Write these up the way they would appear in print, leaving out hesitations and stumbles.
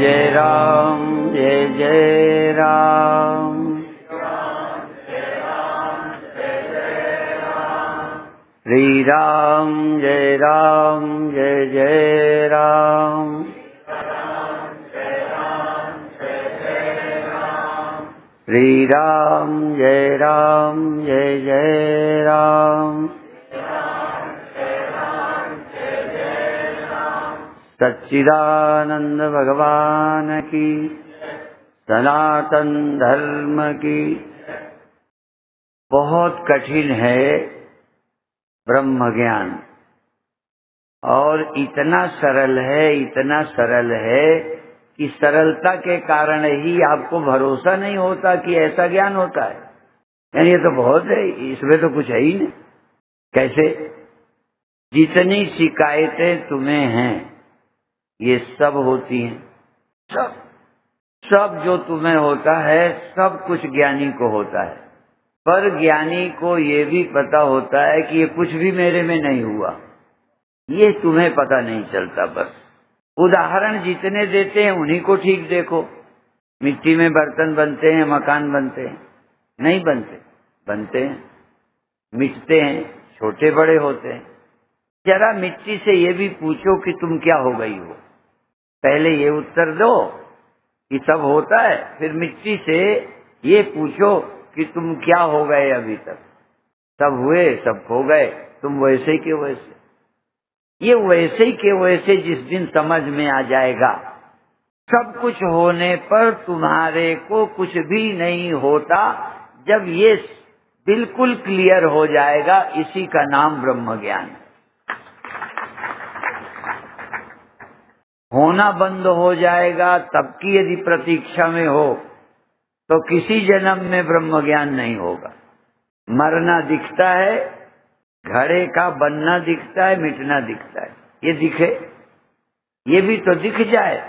जय राम जय जय राम। श्री राम जय जय राम। श्री राम जय जय राम। सच्चिदानंद भगवान की, सनातन धर्म की। बहुत कठिन है ब्रह्म ज्ञान, और इतना सरल है कि सरलता के कारण ही आपको भरोसा नहीं होता कि ऐसा ज्ञान होता है। यानी ये तो बहुत है, इसमें तो कुछ है ही नहीं। कैसे? जितनी शिकायतें तुम्हें हैं ये सब होती हैं, सब जो तुम्हें होता है सब कुछ ज्ञानी को होता है। पर ज्ञानी को ये भी पता होता है कि ये कुछ भी मेरे में नहीं हुआ, ये तुम्हें पता नहीं चलता। बस उदाहरण जितने देते हैं उन्हीं को ठीक देखो। मिट्टी में बर्तन बनते हैं, मकान बनते हैं? नहीं बनते, बनते हैं, मिटते हैं, छोटे बड़े होते हैं। जरा मिट्टी से ये भी पूछो कि तुम क्या हो गई हो। पहले ये उत्तर दो कि सब होता है, फिर मिट्टी से ये पूछो कि तुम क्या हो गए अभी तक। सब हुए, सब खो गए, तुम वैसे के वैसे। ये वैसे के वैसे जिस दिन समझ में आ जाएगा, सब कुछ होने पर तुम्हारे को कुछ भी नहीं होता, जब ये बिल्कुल क्लियर हो जाएगा, इसी का नाम ब्रह्म ज्ञान है। होना बंद हो जाएगा तब की यदि प्रतीक्षा में हो तो किसी जन्म में ब्रह्म ज्ञान नहीं होगा। मरना दिखता है, घड़े का बनना दिखता है, मिटना दिखता है। ये दिखे, ये भी तो दिख जाए।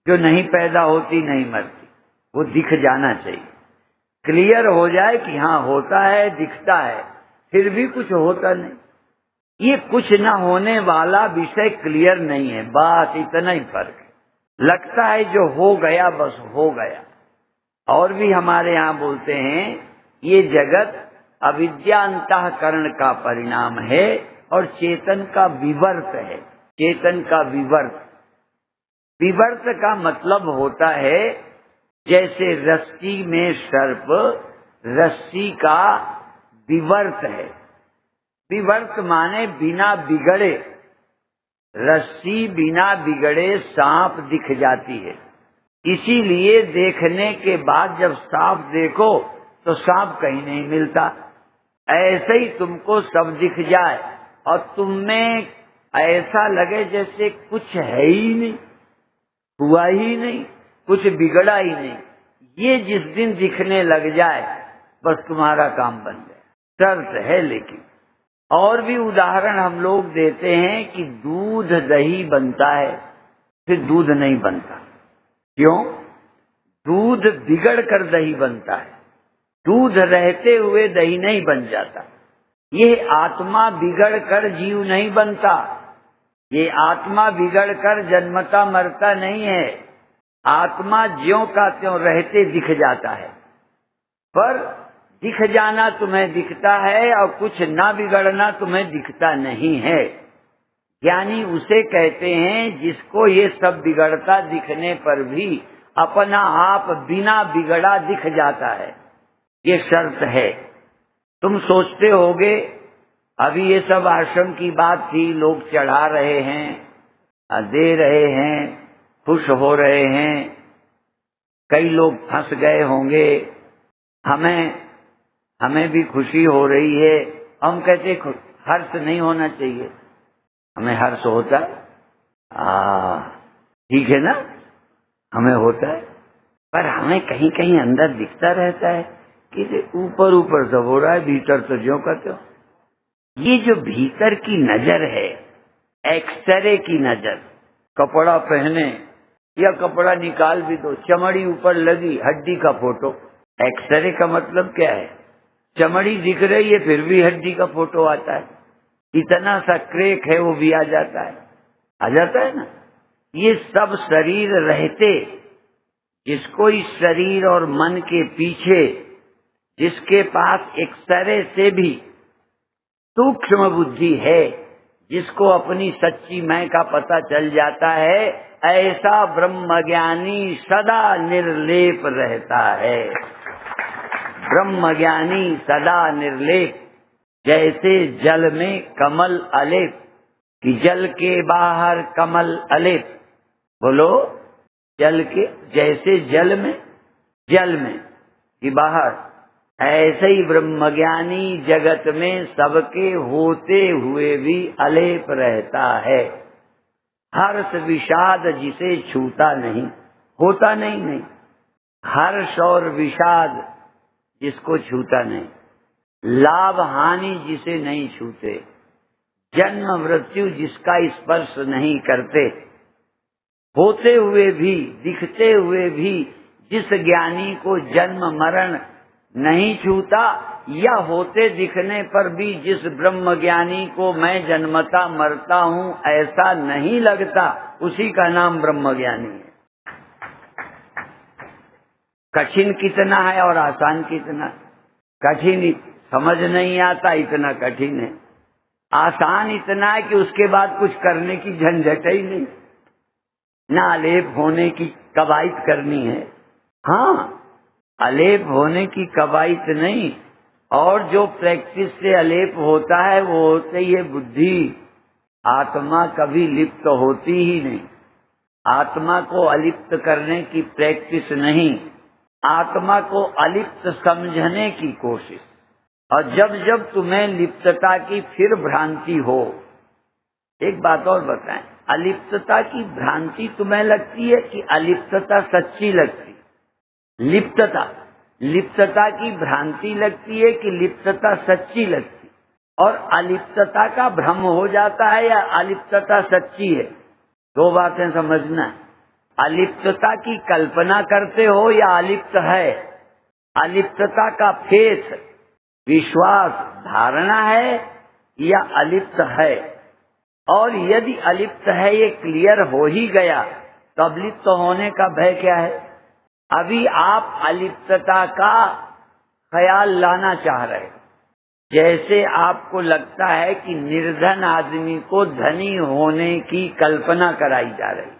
जो नहीं पैदा होती नहीं मरती, वो दिख जाना चाहिए। क्लियर हो जाए कि हाँ होता है, दिखता है, फिर भी कुछ होता नहीं। ये कुछ न होने वाला विषय क्लियर नहीं है, बात इतना ही फर्क है। लगता है जो हो गया बस हो गया। और भी हमारे यहाँ बोलते हैं ये जगत अविद्या अंतःकरण का परिणाम है और चेतन का विवर्त है। चेतन का विवर्त, विवर्त का मतलब होता है जैसे रस्सी में सर्प, रस्सी का विवर्त है। विवर्त माने बिना बिगड़े, रस्सी बिना बिगड़े सांप दिख जाती है। इसीलिए देखने के बाद जब सांप देखो तो सांप कहीं नहीं मिलता। ऐसे ही तुमको सब दिख जाए और तुम में ऐसा लगे जैसे कुछ है ही नहीं, हुआ ही नहीं, कुछ बिगड़ा ही नहीं। ये जिस दिन दिखने लग जाए बस तुम्हारा काम बन जाए। शर्त है लेकिन। और भी उदाहरण हम लोग देते हैं कि दूध दही बनता है, फिर दूध नहीं बनता। क्यों? दूध बिगड़ कर दही बनता है, दूध रहते हुए दही नहीं बन जाता। ये आत्मा बिगड़ कर जीव नहीं बनता, ये आत्मा बिगड़ कर जन्मता मरता नहीं है। आत्मा ज्यों का त्यों रहते दिख जाता है। पर दिख जाना तुम्हें दिखता है और कुछ ना बिगड़ना तुम्हें दिखता नहीं है। ज्ञानी उसे कहते हैं जिसको ये सब बिगड़ता दिखने पर भी अपना आप बिना बिगड़ा दिख जाता है। ये शर्त है। तुम सोचते होगे अभी ये सब आश्रम की बात थी, लोग चढ़ा रहे हैं, दे रहे हैं, खुश हो रहे हैं, कई लोग फंस गए होंगे, हमें भी खुशी हो रही है। हम कहते हर्ष नहीं होना चाहिए, हमें हर्ष होता है, ठीक है ना, हमें होता है। पर हमें कहीं कहीं अंदर दिखता रहता है कि ऊपर ऊपर सब हो रहा है, भीतर तो ज्यों का त्यों। ये जो भीतर की नजर है, एक्सरे की नजर, कपड़ा पहने या कपड़ा निकाल भी दो, चमड़ी ऊपर लगी, हड्डी का फोटो। एक्सरे का मतलब क्या है? चमड़ी दिख रही है फिर भी हड्डी का फोटो आता है। इतना सा क्रेक है वो भी आ जाता है ना। ये सब शरीर रहते, जिसको इस शरीर और मन के पीछे, जिसके पास एक तरह से भी सूक्ष्म बुद्धि है, जिसको अपनी सच्ची मैं का पता चल जाता है, ऐसा ब्रह्मज्ञानी सदा निर्लेप रहता है। ब्रह्मज्ञानी सदा निर्लेप, जैसे जल में कमल अलेप, कि जल के बाहर कमल अलेप। बोलो, जल के जैसे जल में कि बाहर, ऐसे ही ब्रह्मज्ञानी जगत में सबके होते हुए भी अलेप रहता है। हर्ष विषाद जिसे छूता नहीं, होता नहीं। हर्ष और विषाद जिसको छूता नहीं, लाभ हानि जिसे नहीं छूते, जन्म मृत्यु जिसका स्पर्श नहीं करते, होते हुए भी दिखते हुए भी जिस ज्ञानी को जन्म मरण नहीं छूता, या होते दिखने पर भी जिस ब्रह्म ज्ञानी को मैं जन्मता मरता हूँ ऐसा नहीं लगता, उसी का नाम ब्रह्म ज्ञानी है। कठिन कितना है और आसान कितना। कठिन समझ नहीं आता, इतना कठिन है। आसान इतना है कि उसके बाद कुछ करने की झंझट ही नहीं, ना अलेप होने की कवायद करनी है। हाँ, अलेप होने की कवायद नहीं, और जो प्रैक्टिस से अलेप होता है वो होते ही है बुद्धि। आत्मा कभी लिप्त होती ही नहीं। आत्मा को अलिप्त करने की प्रैक्टिस नहीं, आत्मा को अलिप्त समझने की कोशिश। और जब जब तुम्हें लिप्तता की फिर भ्रांति हो, एक बात और बताएं, अलिप्तता की भ्रांति तुम्हें लगती है कि अलिप्तता सच्ची लगती? लिप्तता की भ्रांति लगती है कि लिप्तता सच्ची लगती? और अलिप्तता का भ्रम हो जाता है या अलिप्तता सच्ची है? दो बातें समझना। अलिप्तता की कल्पना करते हो या अलिप्त है? अलिप्तता का फेस, विश्वास, धारणा है या अलिप्त है? और यदि अलिप्त है ये क्लियर हो ही गया तो अलिप्त होने का भय क्या है? अभी आप अलिप्तता का ख्याल लाना चाह रहे हो। जैसे आपको लगता है कि निर्धन आदमी को धनी होने की कल्पना कराई जा रही,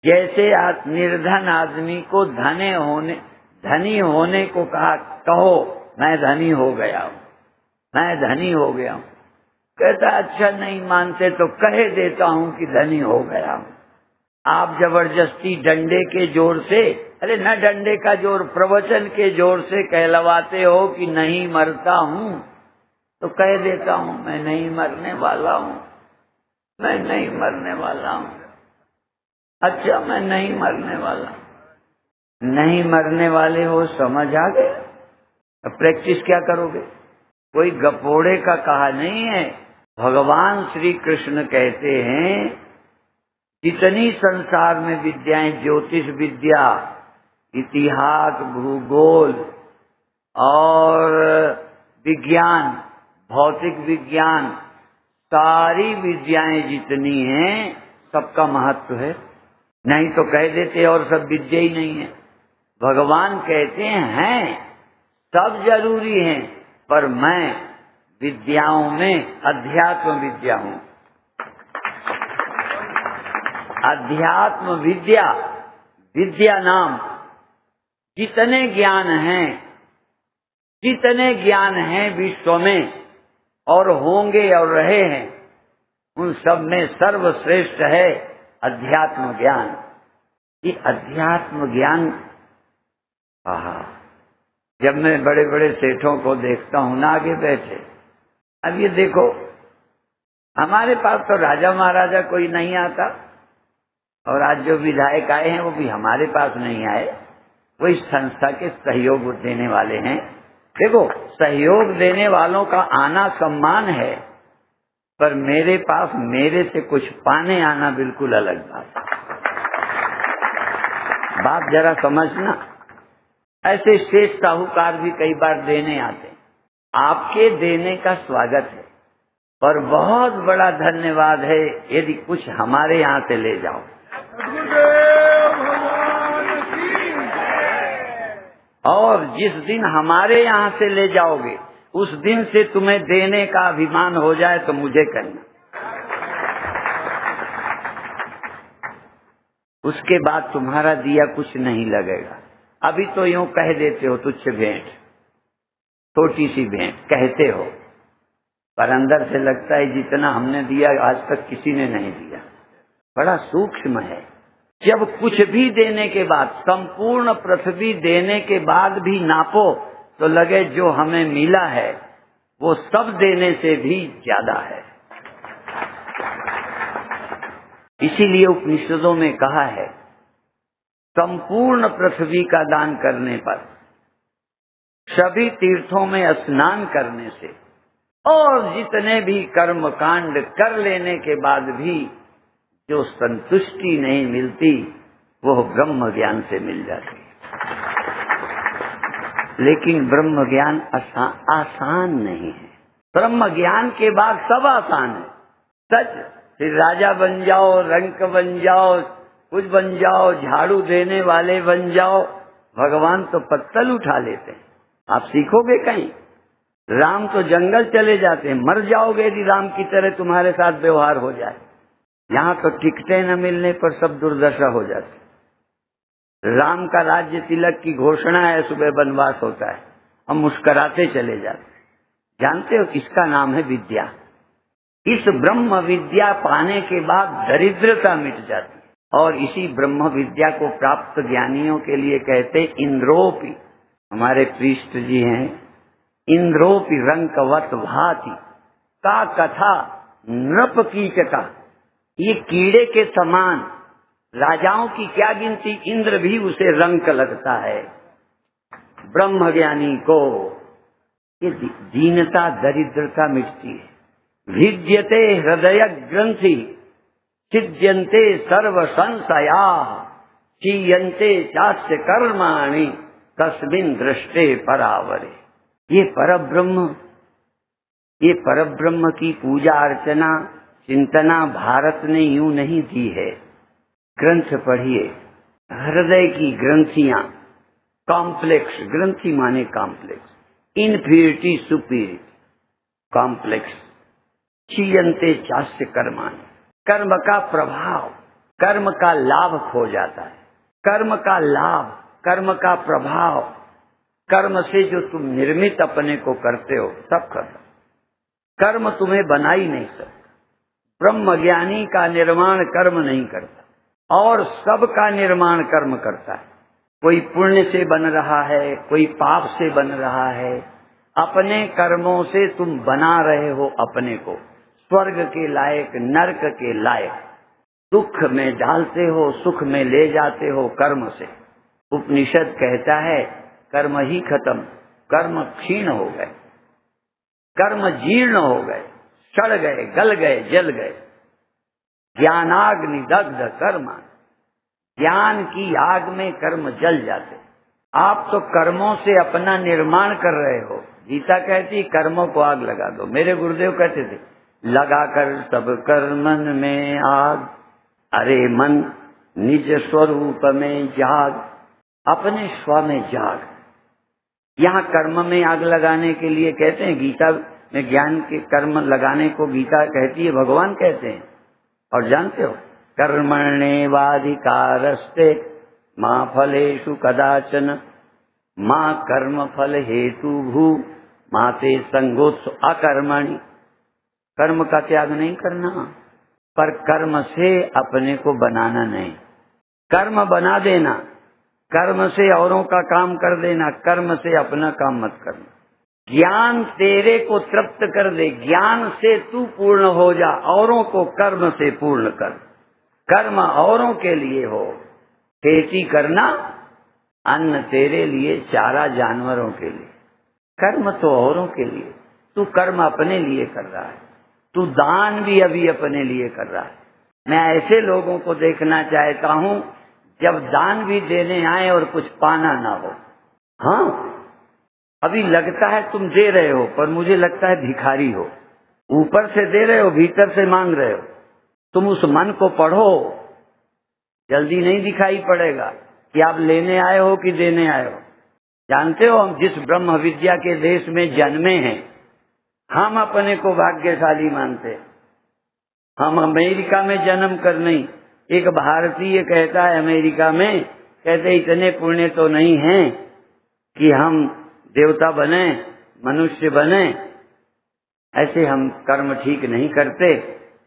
जैसे आप निर्धन आदमी को धनी होने को कहो मैं धनी हो गया हूँ, मैं धनी हो गया हूँ। कहता अच्छा नहीं मानते तो कह देता हूँ कि धनी हो गया हूँ। आप जबरदस्ती डंडे के जोर से, अरे न डंडे का जोर, प्रवचन के जोर से कहलवाते हो कि नहीं मरता हूँ, तो कह देता हूँ मैं नहीं मरने वाला हूँ, मैं नहीं मरने वाला हूँ। अच्छा मैं नहीं मरने वाला, नहीं मरने वाले हो, समझ आ गया। अब प्रैक्टिस क्या करोगे? कोई गपोड़े का कहा नहीं है। भगवान श्री कृष्ण कहते हैं जितनी संसार में विद्याएं, ज्योतिष विद्या, इतिहास, भूगोल और विज्ञान, भौतिक विज्ञान, सारी विद्याएं जितनी हैं सबका महत्व है। नहीं तो कह देते और सब विद्या ही नहीं है। भगवान कहते हैं सब जरूरी हैं, पर मैं विद्याओं में अध्यात्म विद्या हूं। अध्यात्म विद्या, विद्या नाम जितने ज्ञान हैं विश्व में और होंगे और रहे हैं, उन सब में सर्वश्रेष्ठ है अध्यात्म ज्ञान। ये अध्यात्म ज्ञान, जब मैं बड़े बड़े सेठों को देखता हूं ना आगे बैठे, अब ये देखो हमारे पास तो राजा महाराजा कोई नहीं आता, और आज जो विधायक आए हैं वो भी हमारे पास नहीं आए, वो इस संस्था के सहयोग देने वाले हैं। देखो सहयोग देने वालों का आना सम्मान है, पर मेरे पास मेरे से कुछ पाने आना बिल्कुल अलग बात जरा समझना। ऐसे शेष साहूकार भी कई बार देने आते, आपके देने का स्वागत है, पर बहुत बड़ा धन्यवाद है यदि कुछ हमारे यहाँ से ले जाओ। और जिस दिन हमारे यहाँ से ले जाओगे उस दिन से तुम्हें देने का अभिमान हो जाए तो मुझे कहना। उसके बाद तुम्हारा दिया कुछ नहीं लगेगा। अभी तो यूं कह देते हो तुझसे भेंट, छोटी सी भेंट कहते हो, पर अंदर से लगता है जितना हमने दिया आज तक किसी ने नहीं दिया। बड़ा सूक्ष्म है। जब कुछ भी देने के बाद, संपूर्ण पृथ्वी देने के बाद भी नापो तो लगे जो हमें मिला है वो सब देने से भी ज्यादा है। इसीलिए उपनिषदों में कहा है संपूर्ण पृथ्वी का दान करने पर, सभी तीर्थों में स्नान करने से और जितने भी कर्म कांड कर लेने के बाद भी जो संतुष्टि नहीं मिलती वो ब्रह्म ज्ञान से मिल जाती है। लेकिन ब्रह्म ज्ञान आसान नहीं है। ब्रह्म ज्ञान के बाद सब आसान है। सच, फिर राजा बन जाओ, रंक बन जाओ, कुछ बन जाओ, झाड़ू देने वाले बन जाओ, भगवान तो पत्तल उठा लेते हैं। आप सीखोगे कहीं? राम तो जंगल चले जाते हैं, मर जाओगे यदि राम की तरह तुम्हारे साथ व्यवहार हो जाए। यहाँ तो टिकटें न मिलने पर सब दुर्दशा हो जाती। राम का राज्य तिलक की घोषणा है, सुबह वनवास होता है, हम मुस्कुराते चले जाते। जानते हो इसका नाम है विद्या। इस ब्रह्म विद्या पाने के बाद दरिद्रता मिट जाती है। और इसी ब्रह्म विद्या को प्राप्त ज्ञानियों के लिए कहते इंद्रोपी, हमारे पृष्ठ जी हैं, इंद्रोपी रंकवत भाति का कथा नृप कीचका। ये कीड़े के समान, राजाओं की क्या गिनती, इंद्र भी उसे रंक लगता है। ब्रह्म ज्ञानी को ये दीनता दरिद्रता मिटती है। भिद्यते हृदय ग्रंथि छिद्यन्ते सर्व संशया क्षीयन्ते चास्य कर्माणि तस्मिन् दृष्टे परावरे। ये परब्रह्म की पूजा अर्चना चिंतना भारत ने यूं नहीं दी है। ग्रंथ पढ़िए, हृदय की ग्रंथियां, कॉम्प्लेक्स, ग्रंथि माने कॉम्प्लेक्स, इन्फीरिटी सुपीरिटी, कॉम्प्लेक्स, क्षीयन्ते चास्य कर्माणि, कर्म का प्रभाव, कर्म का लाभ खो जाता है। कर्म का लाभ, कर्म का प्रभाव, कर्म से जो तुम निर्मित अपने को करते हो सब खत्म। कर्म तुम्हें बना ही नहीं सकता। ब्रह्म ज्ञानी का निर्माण कर्म नहीं करता और सबका निर्माण कर्म करता है। कोई पुण्य से बन रहा है, कोई पाप से बन रहा है। अपने कर्मों से तुम बना रहे हो अपने को स्वर्ग के लायक, नरक के लायक। दुख में डालते हो, सुख में ले जाते हो कर्म से। उपनिषद कहता है कर्म ही खत्म, कर्म क्षीण हो गए, कर्म जीर्ण हो गए, सड़ गए, गल गए, जल गए। ज्ञानाग्नि दग्ध कर्मा, ज्ञान की आग में कर्म जल जाते। आप तो कर्मों से अपना निर्माण कर रहे हो। गीता कहती कर्मों को आग लगा दो। मेरे गुरुदेव कहते थे लगाकर सब कर्मन में आग, अरे मन निज स्वरूप में जाग, अपने स्व में जाग। यहाँ कर्म में आग लगाने के लिए कहते हैं, गीता में ज्ञान के कर्म लगाने को गीता कहती है, भगवान कहते हैं। और जानते हो कर्मण्येवाधिकारस्ते मां फलेषु कदाचन मां कर्म फल हेतु भू माते संगोत्सु अकर्मणि। कर्म का त्याग नहीं करना, पर कर्म से अपने को बनाना नहीं। कर्म बना देना, कर्म से औरों का काम कर देना, कर्म से अपना काम मत करना। ज्ञान तेरे को तृप्त कर दे, ज्ञान से तू पूर्ण हो जा, औरों को कर्म से पूर्ण कर। कर्म औरों के लिए हो, खेती करना अन्न तेरे लिए, चारा जानवरों के लिए। कर्म तो औरों के लिए, तू कर्म अपने लिए कर रहा है। तू दान भी अभी अपने लिए कर रहा है। मैं ऐसे लोगों को देखना चाहता हूं जब दान भी देने आए और कुछ पाना ना हो। हाँ, अभी लगता है तुम दे रहे हो, पर मुझे लगता है भिखारी हो। ऊपर से दे रहे हो, भीतर से मांग रहे हो। तुम उस मन को पढ़ो, जल्दी नहीं दिखाई पड़ेगा कि आप लेने आए हो कि देने आए हो। जानते हो, हम जिस ब्रह्म विद्या के देश में जन्मे हैं, हम अपने को भाग्यशाली मानते हैं। हम अमेरिका में जन्म कर नहीं। एक भारतीय कहता है अमेरिका में, कहते इतने पुण्य तो नहीं हैं कि हम देवता बने, मनुष्य बने, ऐसे हम कर्म ठीक नहीं करते,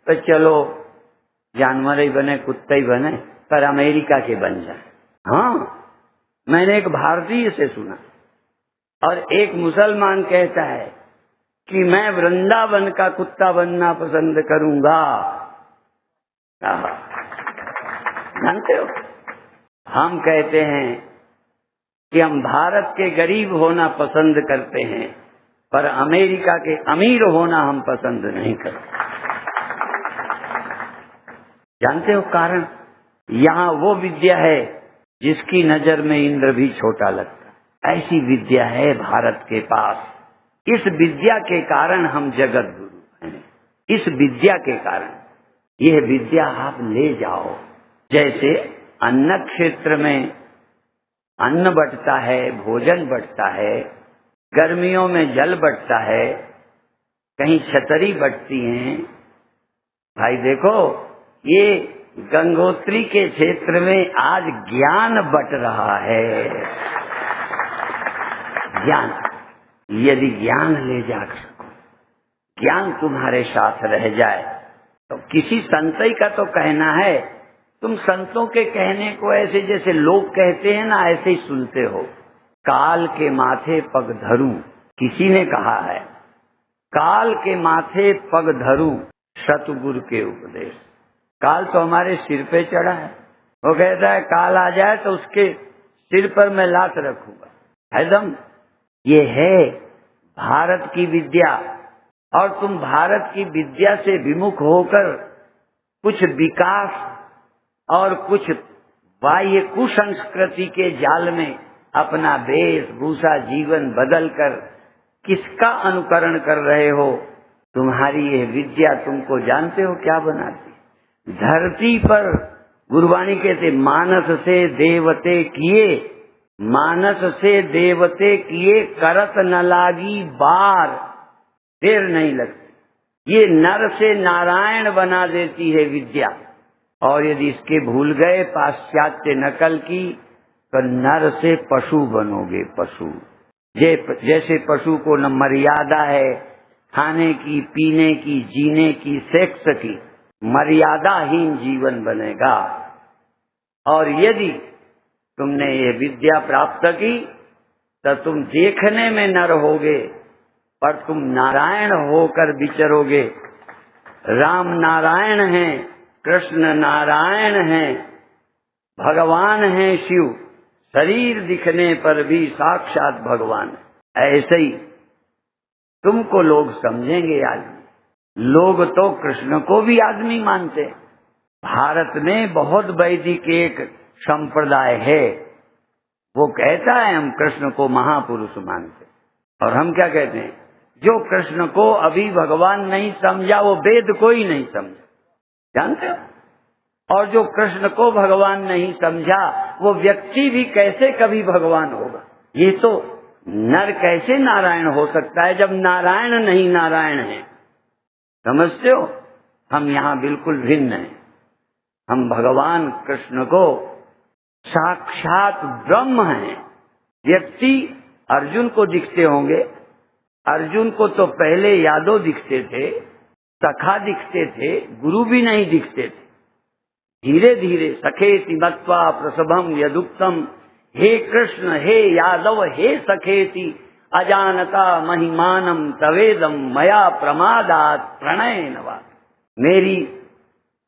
तो चलो जानवर ही बने, कुत्ते ही बने, पर अमेरिका के बन जाए। हाँ, मैंने एक भारतीय से सुना। और एक मुसलमान कहता है कि मैं वृंदावन का कुत्ता बनना पसंद करूंगा। जानते हो, हम कहते हैं कि हम भारत के गरीब होना पसंद करते हैं, पर अमेरिका के अमीर होना हम पसंद नहीं करते। जानते हो कारण? यहाँ वो विद्या है जिसकी नजर में इंद्र भी छोटा लगता है, ऐसी विद्या है भारत के पास। इस विद्या के कारण हम जगत गुरु हैं। इस विद्या के कारण, यह विद्या आप ले जाओ। जैसे अन्न क्षेत्र में अन्न बंटता है, भोजन बंटता है, गर्मियों में जल बंटता है, कहीं छतरी बंटती हैं। भाई देखो, ये गंगोत्री के क्षेत्र में आज ज्ञान बंट रहा है। ज्ञान, यदि ज्ञान ले जा सको, ज्ञान तुम्हारे साथ रह जाए, तो किसी संतई का तो कहना है, तुम संतों के कहने को ऐसे जैसे लोग कहते हैं ना, ऐसे ही सुनते हो। काल के माथे पग धरूं, किसी ने कहा है, काल के माथे पग धरूं सतगुरु के उपदेश। काल तो हमारे सिर पे चढ़ा है। वो कहता है काल आ जाए तो उसके सिर पर मैं लात रखूंगा। एकदम ये है भारत की विद्या। और तुम भारत की विद्या से विमुख होकर कुछ विकास और कुछ बाह्य कुसंस्कृति के जाल में अपना वेशभूषा जीवन बदलकर किसका अनुकरण कर रहे हो? तुम्हारी यह विद्या तुमको जानते हो क्या बनाती? धरती पर गुरुवाणी कहते मानस से देवते किए, मानस से देवते किए, करत न लागी बार, देर नहीं लगती। ये नर से नारायण बना देती है विद्या। और यदि इसके भूल गए पाश्चात्य नकल की, तो नर से पशु बनोगे, पशु। जैसे पशु को न मर्यादा है खाने की, पीने की, जीने की, सेक्स की, मर्यादाहीन जीवन बनेगा। और यदि तुमने ये विद्या प्राप्त की तो तुम देखने में नर होगे, पर तुम नारायण होकर विचरोगे। राम नारायण हैं, कृष्ण नारायण हैं, भगवान हैं शिव, शरीर दिखने पर भी साक्षात भगवान। ऐसे ही तुमको लोग समझेंगे आदमी। लोग तो कृष्ण को भी आदमी मानते हैं। भारत में बहुत वैदिक एक संप्रदाय है, वो कहता है हम कृष्ण को महापुरुष मानते। और हम क्या कहते हैं? जो कृष्ण को अभी भगवान नहीं समझा वो वेद को ही नहीं समझा। जानते हो? और जो कृष्ण को भगवान नहीं समझा वो व्यक्ति भी कैसे कभी भगवान होगा? ये तो नर कैसे नारायण हो सकता है जब नारायण नहीं नारायण है? समझते हो? हम यहाँ बिल्कुल भिन्न हैं। हम भगवान कृष्ण को साक्षात ब्रह्म हैं। व्यक्ति अर्जुन को दिखते होंगे, अर्जुन को तो पहले यादव दिखते थे, सखा दिखते थे, गुरु भी नहीं दिखते थे। धीरे धीरे सखेति मत्वा प्रसभम यदुक्तम, हे कृष्ण हे यादव हे सखेति अजानता महिमानम तवेदम मया प्रमादात प्रणयन वा। मेरी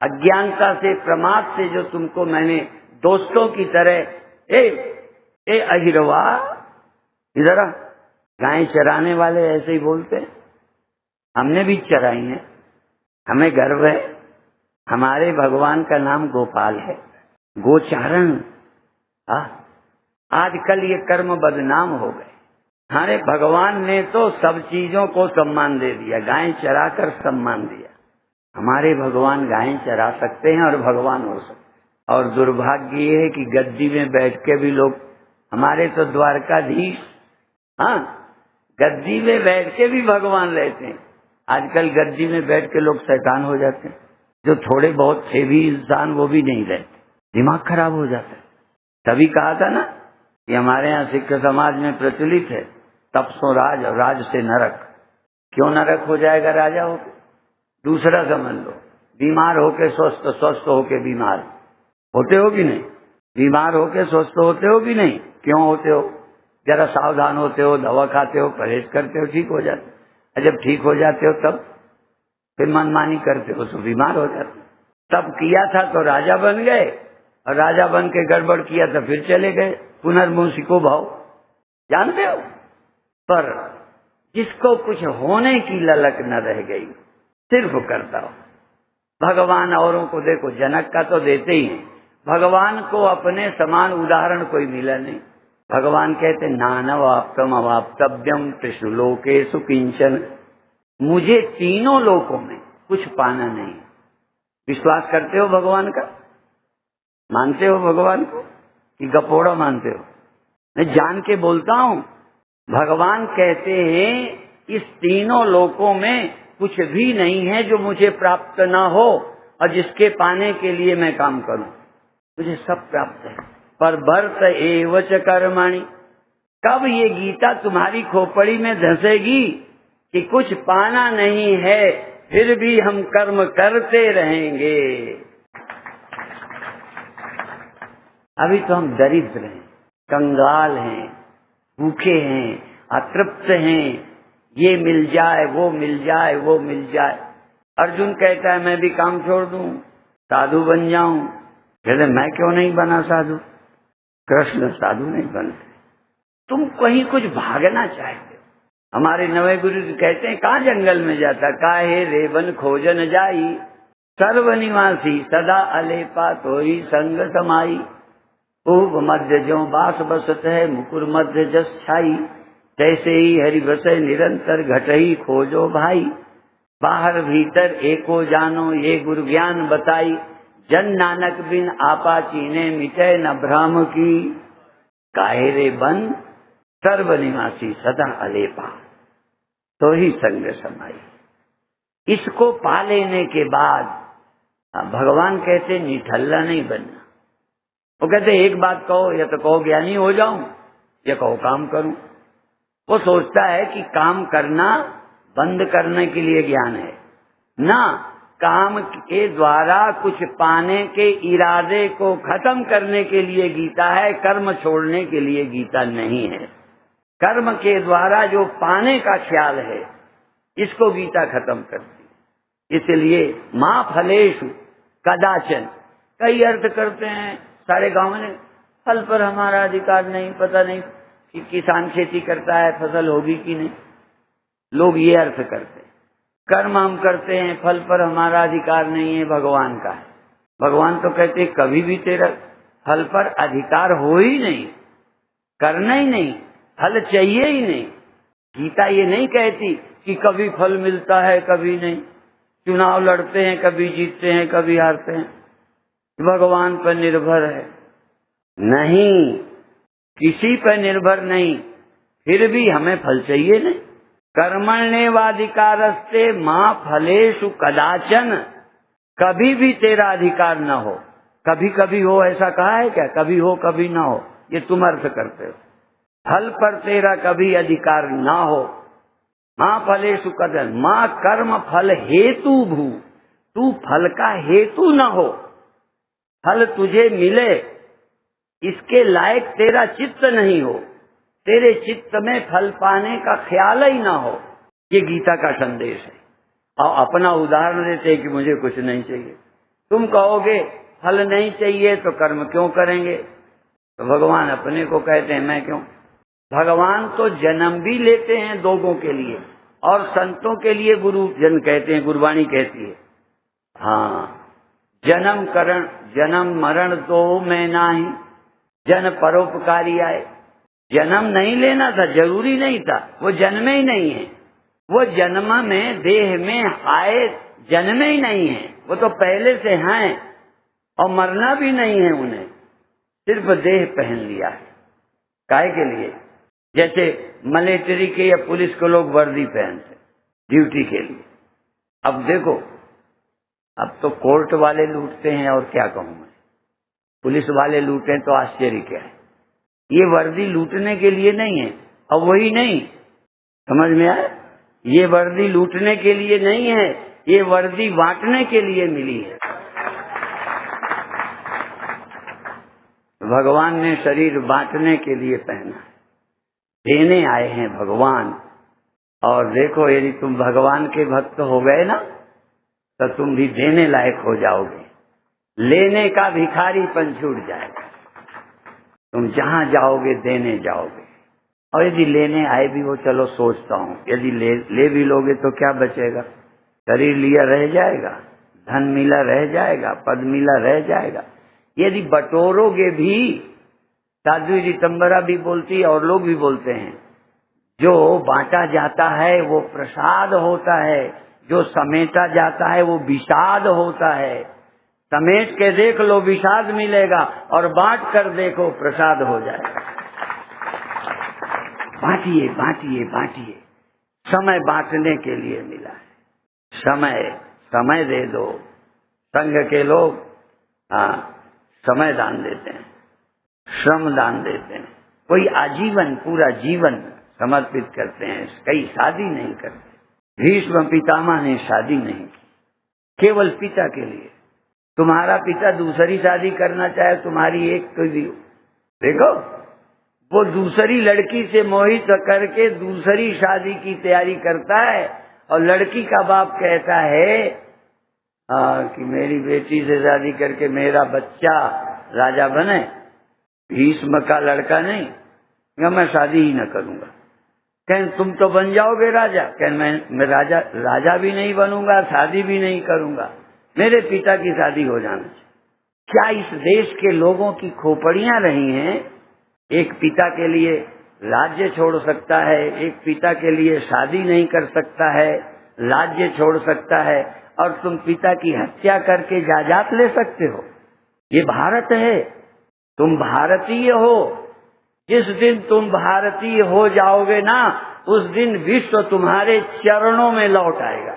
अज्ञानता से, प्रमाद से जो तुमको मैंने दोस्तों की तरह, ए अहिरवा इधर आ, गाय चराने वाले ऐसे ही बोलते हैं। हमने भी चराई है, हमें गर्व है। हमारे भगवान का नाम गोपाल है, गोचारण। आजकल ये कर्म बदनाम हो गए। हमारे भगवान ने तो सब चीजों को सम्मान दे दिया, गाय चराकर सम्मान दिया। हमारे भगवान गाय चरा सकते हैं और भगवान हो सकते हैं। और दुर्भाग्य ये है कि गद्दी में बैठ के भी लोग हमारे तो द्वारकाधीश, हाँ, गद्दी में बैठ के भी भगवान रहते हैं। आजकल गद्दी में बैठ के लोग शैतान हो जाते हैं। जो थोड़े बहुत थे भी इंसान वो भी नहीं रहते, दिमाग खराब हो जाता है। तभी कहा था ना कि हमारे यहाँ सिख समाज में प्रचलित है, तप सो राज और राज से नरक। क्यों नरक हो जाएगा राजा होके? दूसरा समझ लो, बीमार होके स्वस्थ, स्वस्थ होके बीमार होते हो कि नहीं? बीमार होके स्वस्थ होते हो कि नहीं? क्यों होते हो? जरा सावधान होते हो, दवा खाते हो, परहेज करते हो, ठीक हो जाते हो। जब ठीक हो जाते हो तब फिर मनमानी करते हो तो बीमार हो जाते हो। तब किया था तो राजा बन गए, और राजा बन के गड़बड़ किया तो फिर चले गए पुनर्मूसिको भाव, जानते हो। पर जिसको कुछ होने की ललक न रह गई, सिर्फ करता हो। भगवान औरों को देखो, जनक का तो देते ही हैं, भगवान को अपने समान उदाहरण कोई मिला नहीं। भगवान कहते नानवाप्तम अवाप्तव्यम त्रिषु लोकेषु किंचन, मुझे तीनों लोकों में कुछ पाना नहीं। विश्वास करते हो भगवान का? मानते हो भगवान को कि गपोड़ा मानते हो? मैं जान के बोलता हूं, भगवान कहते हैं इस तीनों लोकों में कुछ भी नहीं है जो मुझे प्राप्त ना हो, और जिसके पाने के लिए मैं काम करूं, मुझे सब प्राप्त है। पर भर्त एवच कर्मणि, कब ये गीता तुम्हारी खोपड़ी में धंसेगी कि कुछ पाना नहीं है फिर भी हम कर्म करते रहेंगे? अभी तो हम दरिद्र हैं, कंगाल हैं, भूखे हैं, अतृप्त हैं, ये मिल जाए, वो मिल जाए, वो मिल जाए। अर्जुन कहता है मैं भी काम छोड़ दूं, साधु बन जाऊं। कहते मैं क्यों नहीं बना साधु? कृष्ण साधु नहीं बनते, तुम कहीं कुछ भागना चाहते हो। हमारे नवे गुरु कहते हैं कहाँ जंगल में जाता, काहे रेवन खोजन जाई, सर्वनिवासी सदा अलेपा तोई संग समाई। खूब मध्य ज्यों बास बसत है, मुकुर मध्य जस छाई, तैसे ही हरि बसै निरंतर घटई खोजो भाई। बाहर भीतर एको जानो ये गुरु ज्ञान बताई, जन नानक बिन आपा चीने मिटे न भ्रम की। काहे रे बन सर्वनिवासी सदा अलेपा तो ही संग समाई। इसको पा लेने के बाद भगवान कहते निठल्ला नहीं बनना। वो कहते एक बात कहो, या तो कहो ज्ञानी हो जाऊं, या कहो काम करूं। वो सोचता है कि काम करना बंद करने के लिए ज्ञान है ना, काम के द्वारा कुछ पाने के इरादे को खत्म करने के लिए गीता है, कर्म छोड़ने के लिए गीता नहीं है। कर्म के द्वारा जो पाने का ख्याल है, इसको गीता खत्म करती है। इसलिए मां फलेषु कदाचन, कई अर्थ करते हैं सारे गांव में, फल पर हमारा अधिकार नहीं, पता नहीं कि किसान खेती करता है फसल होगी कि नहीं, लोग ये अर्थ करते हैं। कर्म हम करते हैं, फल पर हमारा अधिकार नहीं है, भगवान का है। भगवान तो कहते कभी भी तेरा फल पर अधिकार हो ही नहीं, करना ही नहीं, फल चाहिए ही नहीं। गीता ये नहीं कहती कि कभी फल मिलता है कभी नहीं, चुनाव लड़ते हैं कभी जीतते हैं कभी हारते हैं, भगवान पर निर्भर है। नहीं, किसी पर निर्भर नहीं, फिर भी हमें फल चाहिए नहीं। कर्मण्येवाधिकारस्ते मां फलेषु कदाचन, कभी भी तेरा अधिकार न हो। कभी कभी हो ऐसा कहा है क्या? कभी हो कभी ना हो, ये तुम अर्थ करते हो। फल पर तेरा कभी अधिकार ना हो। मां फलेषु कदाचन, मां कर्म फल हेतु भू, तू फल का हेतु न हो। फल तुझे मिले इसके लायक तेरा चित्त नहीं हो, तेरे चित्त में फल पाने का ख्याल ही ना हो, ये गीता का संदेश है। और अपना उदाहरण देते हैं कि मुझे कुछ नहीं चाहिए। तुम कहोगे फल नहीं चाहिए तो कर्म क्यों करेंगे? तो भगवान अपने को कहते हैं मैं क्यों? भगवान तो जन्म भी लेते हैं लोगों के लिए, और संतों के लिए गुरु जन कहते हैं, गुरबाणी कहती है। हाँ, जन्म मरण तो मैं नाही, जन परोपकारी आए। जन्म नहीं लेना था, जरूरी नहीं था, वो जन्मे ही नहीं है। वो जन्म में देह में आए जन्मे ही नहीं है, वो तो पहले से हैं, और मरना भी नहीं है उन्हें, सिर्फ देह पहन लिया है। काहे के लिए? जैसे मिलिट्री के या पुलिस के लोग वर्दी पहनते ड्यूटी के लिए। अब देखो, अब तो कोर्ट वाले लूटते हैं, और क्या कहूं मैं, पुलिस वाले लूटें तो आश्चर्य क्या है। ये वर्दी लूटने के लिए नहीं है। अब वही नहीं, समझ में आया? ये वर्दी लूटने के लिए नहीं है, ये वर्दी बांटने के लिए मिली है। भगवान ने शरीर बांटने के लिए पहना, देने आए हैं भगवान। और देखो, यदि तुम भगवान के भक्त हो गए ना, तो तुम भी देने लायक हो जाओगे। लेने का भिखारीपन छूट जाएगा। तुम जहां जाओगे देने जाओगे। और यदि लेने आए भी हो, चलो सोचता हूं, यदि ले भी लोगे तो क्या बचेगा? शरीर लिया रह जाएगा, धन मिला रह जाएगा, पद मिला रह जाएगा। यदि बटोरोगे भी, साध्वी रितंबरा भी बोलती और लोग भी बोलते हैं, जो बांटा जाता है वो प्रसाद होता है, जो समेटा जाता है वो विषाद होता है। समेट के देख लो विषाद मिलेगा, और बांट कर देखो प्रसाद हो जाएगा। बांटिए बांटिए बांटिए। समय बांटने के लिए मिला है। समय दे दो। संघ के लोग समय दान देते हैं, श्रम दान देते हैं। कोई आजीवन पूरा जीवन समर्पित करते हैं। कई शादी नहीं करते। भीष्म पितामह ने शादी नहीं की, केवल पिता के लिए। तुम्हारा पिता दूसरी शादी करना चाहे, तुम्हारी एक तो देखो, वो दूसरी लड़की से मोहित करके दूसरी शादी की तैयारी करता है, और लड़की का बाप कहता है कि मेरी बेटी से शादी करके मेरा बच्चा राजा बने। भीष्म का लड़का नहीं, या मैं शादी ही न करूंगा। कहें तुम तो बन जाओगे राजा। कहें मैं राजा भी नहीं बनूंगा, शादी भी नहीं करूंगा, मेरे पिता की शादी हो जाना चाहिए। क्या इस देश के लोगों की खोपड़ियां रही हैं? एक पिता के लिए राज्य छोड़ सकता है, एक पिता के लिए शादी नहीं कर सकता है, राज्य छोड़ सकता है, और तुम पिता की हत्या करके जायदाद ले सकते हो। ये भारत है। तुम भारतीय हो। जिस दिन तुम भारतीय हो जाओगे ना, उस दिन विश्व तुम्हारे चरणों में लौट आएगा।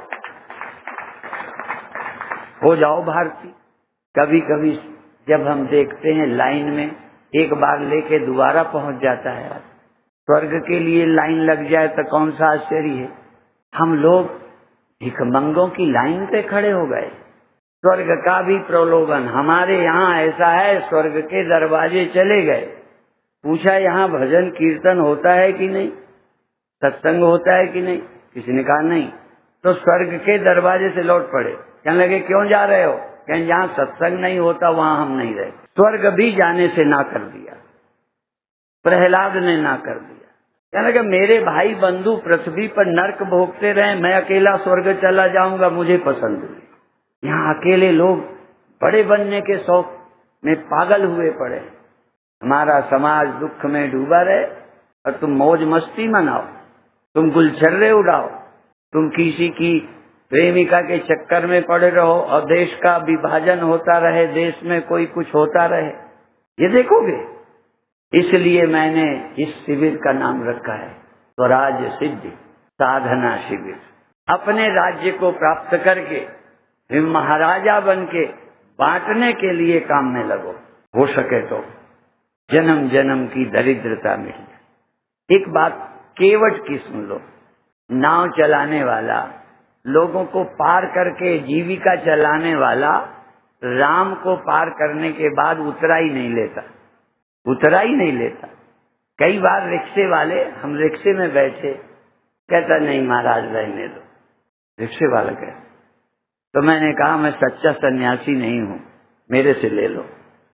हो जाओ भारतीय। कभी कभी जब हम देखते हैं लाइन में एक बार लेके दोबारा पहुंच जाता है। स्वर्ग के लिए लाइन लग जाए तो कौन सा आश्चर्य है। हम लोग भिखमंगों की लाइन पे खड़े हो गए। स्वर्ग का भी प्रलोभन हमारे यहाँ ऐसा है। स्वर्ग के दरवाजे चले गए, पूछा यहाँ भजन कीर्तन होता है कि नहीं, सत्संग होता है कि नहीं, किसी ने कहा नहीं। तो स्वर्ग के दरवाजे से लौट पड़े। कहने लगे क्यों जा रहे हो? कहें जहाँ सत्संग नहीं होता वहां हम नहीं रहे। स्वर्ग भी जाने से ना कर दिया, प्रहलाद ने ना कर दिया। कहने लगे मेरे भाई बंधु पृथ्वी पर नर्क भोगते रहे, मैं अकेला स्वर्ग चला जाऊंगा, मुझे पसंद नहीं। यहाँ अकेले लोग बड़े बनने के शौक में पागल हुए पड़े। हमारा समाज दुख में डूबा रहे और तुम मौज मस्ती मनाओ, तुम गुलछर्रे उड़ाओ, तुम किसी की प्रेमिका के चक्कर में पड़े रहो और देश का विभाजन होता रहे, देश में कोई कुछ होता रहे, ये देखोगे। इसलिए मैंने इस शिविर का नाम रखा है स्वराज सिद्धि साधना शिविर। अपने राज्य को प्राप्त करके फिर महाराजा बन के बांटने के लिए काम में लगो। हो सके तो जन्म जन्म की दरिद्रता मिट जाए। एक बात केवट की सुन लो। नाव चलाने वाला, लोगों को पार करके जीविका चलाने वाला, राम को पार करने के बाद उतरा ही नहीं लेता, उतरा ही नहीं लेता। कई बार रिक्शे वाले, हम रिक्शे में बैठे, कहता नहीं महाराज रहने दो। रिक्शे वाला कहता, तो मैंने कहा मैं सच्चा सन्यासी नहीं हूं, मेरे से ले लो।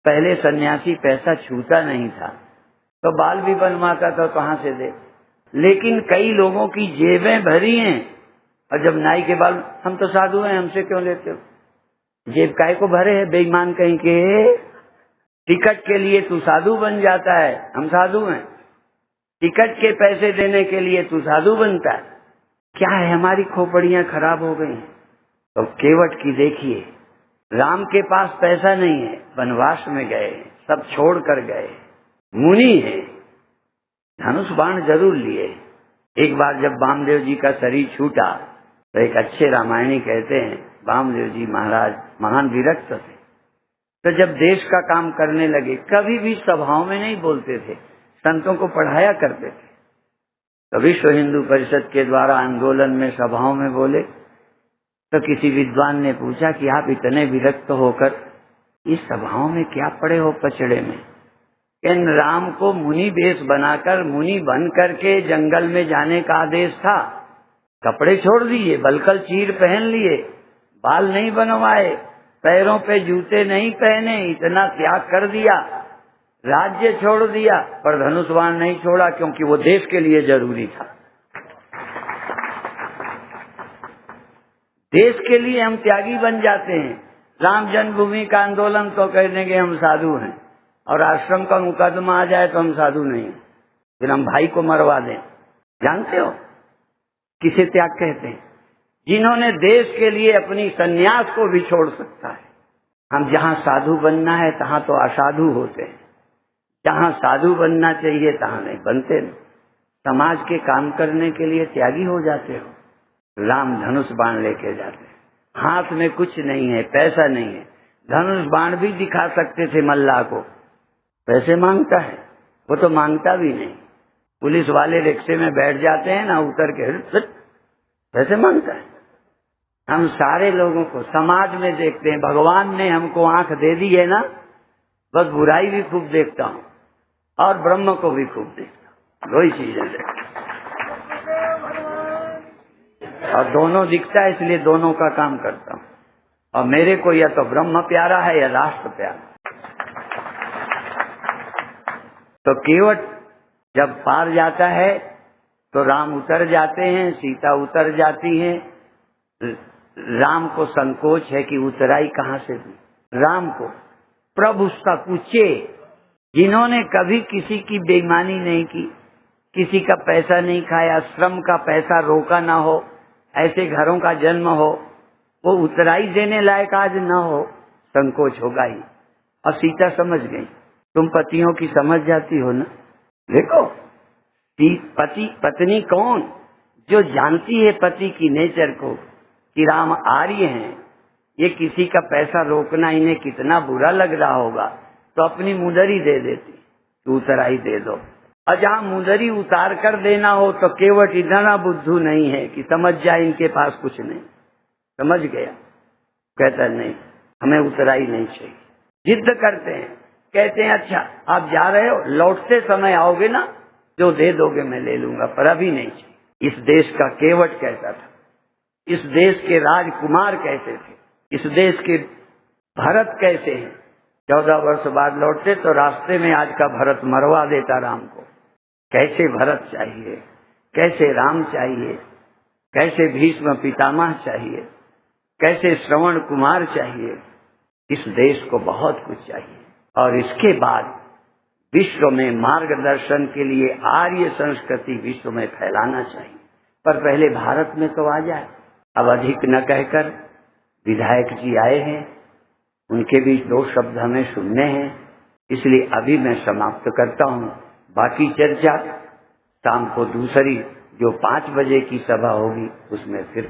पहले सन्यासी पैसा छूता नहीं था, तो बाल भी बनवाता था, कहां से दे। लेकिन कई लोगों की जेबें भरी हैं, और जब नाई के बाल, हम तो साधु हैं, हमसे क्यों लेते हो? जेब काहे को भरे है बेईमान कहीं के। टिकट के लिए तू साधु बन जाता है, हम साधु हैं। टिकट के पैसे देने के लिए तू साधु बनता है। क्या है, हमारी खोपड़ियां खराब हो गई। तो केवट की देखिए, राम के पास पैसा नहीं है, वनवास में गए, सब छोड़ कर गए, मुनि है, धनुष बाण जरूर लिए। एक बार जब वामदेव जी का शरीर छूटा तो एक अच्छे रामायणी कहते हैं वामदेव जी महाराज महान विरक्त थे, तो जब देश का काम करने लगे कभी भी सभाओं में नहीं बोलते थे, संतों को पढ़ाया करते थे। तो विश्व हिंदू परिषद के द्वारा आंदोलन में सभाओं में बोले तो किसी विद्वान ने पूछा कि आप इतने विरक्त होकर इस सभाओं में क्या पड़े हो पचड़े में? इन राम को मुनि वेश बनाकर मुनि बन करके जंगल में जाने का आदेश था, कपड़े छोड़ दिए, बलकल चीर पहन लिए, बाल नहीं बनवाए, पैरों पे जूते नहीं पहने, इतना त्याग कर दिया, राज्य छोड़ दिया, पर धनुष बाण नहीं छोड़ा क्योंकि वो देश के लिए जरूरी था। देश के लिए हम त्यागी बन जाते हैं। राम जन्मभूमि का आंदोलन तो कह देंगे हम साधु हैं, और आश्रम का मुकदमा आ जाए तो हम साधु नहीं, फिर हम भाई को मरवा दें। जानते हो किसे त्याग कहते हैं? जिन्होंने देश के लिए अपनी सन्यास को भी छोड़ सकता है। हम जहाँ साधु बनना है तहाँ तो असाधु होते हैं, जहाँ साधु बनना चाहिए तहाँ नहीं बनते। नहीं, समाज के काम करने के लिए त्यागी हो जाते हो। राम धनुष बाण लेके जाते हैं, हाथ में कुछ नहीं है, पैसा नहीं है, धनुष बाण भी दिखा सकते थे मल्लाह को, पैसे मांगता है, वो तो मांगता भी नहीं। पुलिस वाले रिक्शे में बैठ जाते हैं ना, उतर के पैसे मांगता है। हम सारे लोगों को समाज में देखते हैं, भगवान ने हमको आंख दे दी है ना, बस बुराई भी खूब देखता हूँ और ब्रह्म को भी खूब देखता हूँ, दो ही चीजें देखता हूँ, और दोनों दिखता है इसलिए दोनों का काम करता हूँ। और मेरे को या तो ब्रह्म प्यारा है या राष्ट्र प्यारा। तो केवट जब पार जाता है तो राम उतर जाते हैं, सीता उतर जाती है। राम को संकोच है कि उतराई कहाँ से हुई। राम को प्रभु उसका पूछे, जिन्होंने कभी किसी की बेईमानी नहीं की, किसी का पैसा नहीं खाया, श्रम का पैसा रोका ना हो, ऐसे घरों का जन्म हो, वो उतराई देने लायक आज न हो, संकोच होगा ही। और सीता समझ गई। तुम पतियों की समझ जाती हो ना। देखो पति पत्नी कौन? जो जानती है पति की नेचर को कि राम आर्य हैं, ये किसी का पैसा रोकना इन्हें कितना बुरा लग रहा होगा, तो अपनी मुंदरी दे देती, तू उतराई दे दो। और जहाँ मुंदरी उतार कर देना हो तो केवट इतना बुद्धू नहीं है कि समझ जाए इनके पास कुछ नहीं। समझ गया, कहता नहीं हमें उतराई नहीं चाहिए। जिद करते हैं, कहते हैं अच्छा आप जा रहे हो, लौटते समय आओगे ना, जो दे दोगे मैं ले लूंगा, पर अभी नहीं चाहिए। इस देश का केवट कैसा था, इस देश के राजकुमार कैसे थे, इस देश के भरत कैसे हैं। 14 वर्ष बाद लौटते तो रास्ते में आज का भरत मरवा देता राम को। कैसे भरत चाहिए, कैसे राम चाहिए, कैसे भीष्म पितामह चाहिए, कैसे श्रवण कुमार चाहिए। इस देश को बहुत कुछ चाहिए। और इसके बाद विश्व में मार्गदर्शन के लिए आर्य संस्कृति विश्व में फैलाना चाहिए, पर पहले भारत में तो आ जाए। अब अधिक न कहकर विधायक जी आए हैं, उनके भी 2 शब्द हमें सुनने हैं, इसलिए अभी मैं समाप्त करता हूँ। बाकी चर्चा शाम को दूसरी जो 5 बजे की सभा होगी उसमें फिर